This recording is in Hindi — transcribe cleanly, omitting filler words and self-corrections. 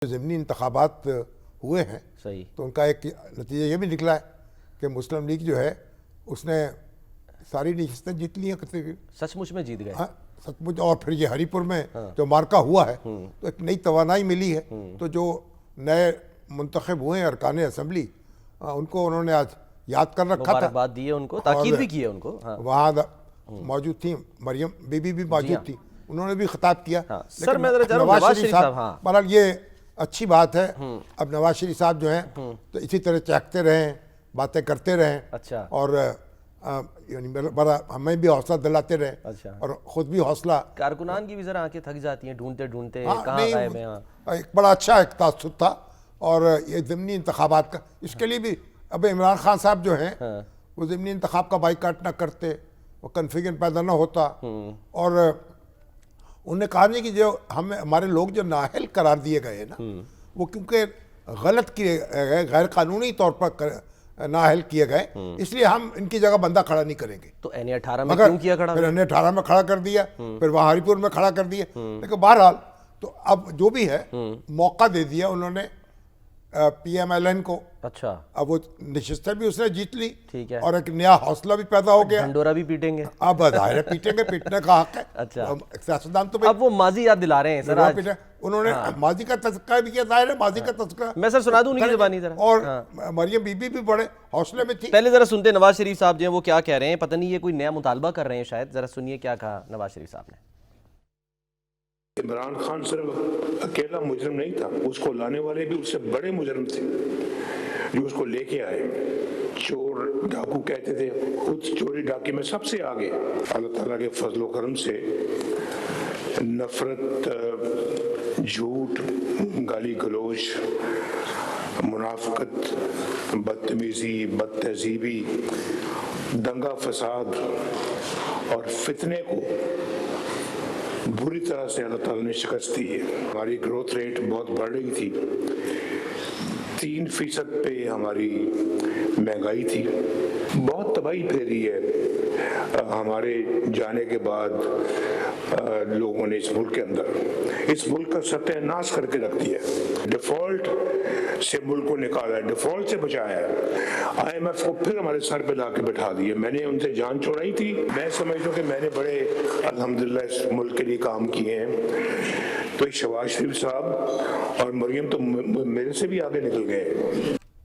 ज़मीनी इंतखाबात हुए हैं सही। तो उनका एक नतीजा ये भी निकला है कि मुस्लिम लीग जो है उसने सारी नशिस्तें जीत ली हैं। सचमुच में जीत गए। हाँ, सचमुच। और फिर ये हरीपुर में जो मार्का हुआ है तो एक नई तवानाई मिली है। तो जो नए मुंतखब हुए हैं अरकान असम्बली उनको उन्होंने आज याद कर रखा था, मुबारकबाद दी है उनको, ताकीद भी की है उनको। हाँ। वहाँ मौजूद थी मरियम बीबी भी मौजूद थी, उन्होंने भी खिताब किया। हाँ। सर मैं जरा नवाज शरीफ साहब, हाँ। बहरहाल ये अच्छी बात है। अब नवाज शरीफ साहब जो हैं तो इसी तरह चहकते रहें, बातें करते रहें। अच्छा। और यानी बड़ा हमें भी हौसला दिलाते रहें। अच्छा। और ख़ुद भी हौसला। कारकुनान की भी जरा आंखें थक जाती हैं ढूंढते ढूंढते हाँ, कहाँ गायब हैं। हाँ। एक बड़ा अच्छा एक तासुब था। और ये ज़मीनी इंतखाबात का इसके लिए भी अब इमरान खान साहब जो हैं वो ज़मीनी इंतखाब का बाइकाट ना करते, वो कन्फ्यूजन पैदा ना होता। और उन्होंने कहा नहीं कि जो हमारे लोग जो नाअहल करार दिए गए ना वो क्योंकि गलत किए गए, गैर कानूनी तौर पर नाअहल किए गए, इसलिए हम इनकी जगह बंदा खड़ा नहीं करेंगे। तो NA-18 में क्यों किया खड़ा? फिर NA-18 में खड़ा कर दिया, फिर वहाँ हरीपुर में खड़ा कर दिया। लेकिन बहरहाल तो अब जो भी है मौका दे दिया उन्होंने PMLN को। अच्छा। अब वो नशिस्तें भी उसने जीत ली। ठीक है। और एक नया हौसला भी पैदा हो गया। ढंडोरा भी पीटेंगे। अब जाहिर है पीटेंगे, पीटने का हक है। अच्छा। सियासतदान तो अब वो माजी याद दिला रहे हैं सर आज। उन्होंने माजी का तज़किरा भी किया, जाहिर है माजी का तज़किरा। मैं सर सुना दूं उनकी ज़बानी जरा। और मरियम बीबी भी बड़े हौसले में थी। पहले जरा सुनते नवाज शरीफ साहब जो है वो क्या कह रहे हैं। पता नहीं ये कोई नया मुतालबा कर रहे हैं शायद। जरा सुनिए क्या कहा नवाज शरीफ साहब ने। इमरान खान सिर्फ अकेला मुजरिम नहीं था, उसको लाने वाले भी उससे बड़े मुजरिम थे जो उसको लेके आए। चोर डाकू कहते थे, खुद चोरी डाके में सबसे आगे। अल्लाह ताला के फजल व करम से नफरत, झूठ, गाली गलोच, मुनाफिकत, बदतमीजी, बदतहजीबी, दंगा फसाद और फितने को बुरी तरह से अल्लाह ताला ने शिकस्त दी है। हमारी ग्रोथ रेट बहुत बढ़ रही थी, 3% पे हमारी महंगाई थी। बहुत तबाही फैली है हमारे जाने के बाद लोगों ने इस मुल्क के अंदर। इस मुल्क का सत्यानाश करके रख दिया। डिफॉल्ट से मुल्क को निकाला है, डिफॉल्ट से बचाया है। IMF को फिर हमारे सर पे ला के बैठा दिए। मैंने उनसे जान छोड़ाई थी। मैं समझता हूँ कि मैंने बड़े अल्हम्दुलिल्लाह इस मुल्क के लिए काम किए हैं। तो शहबाज शरीफ साहब और मरियम तो मेरे से भी आगे निकल गए।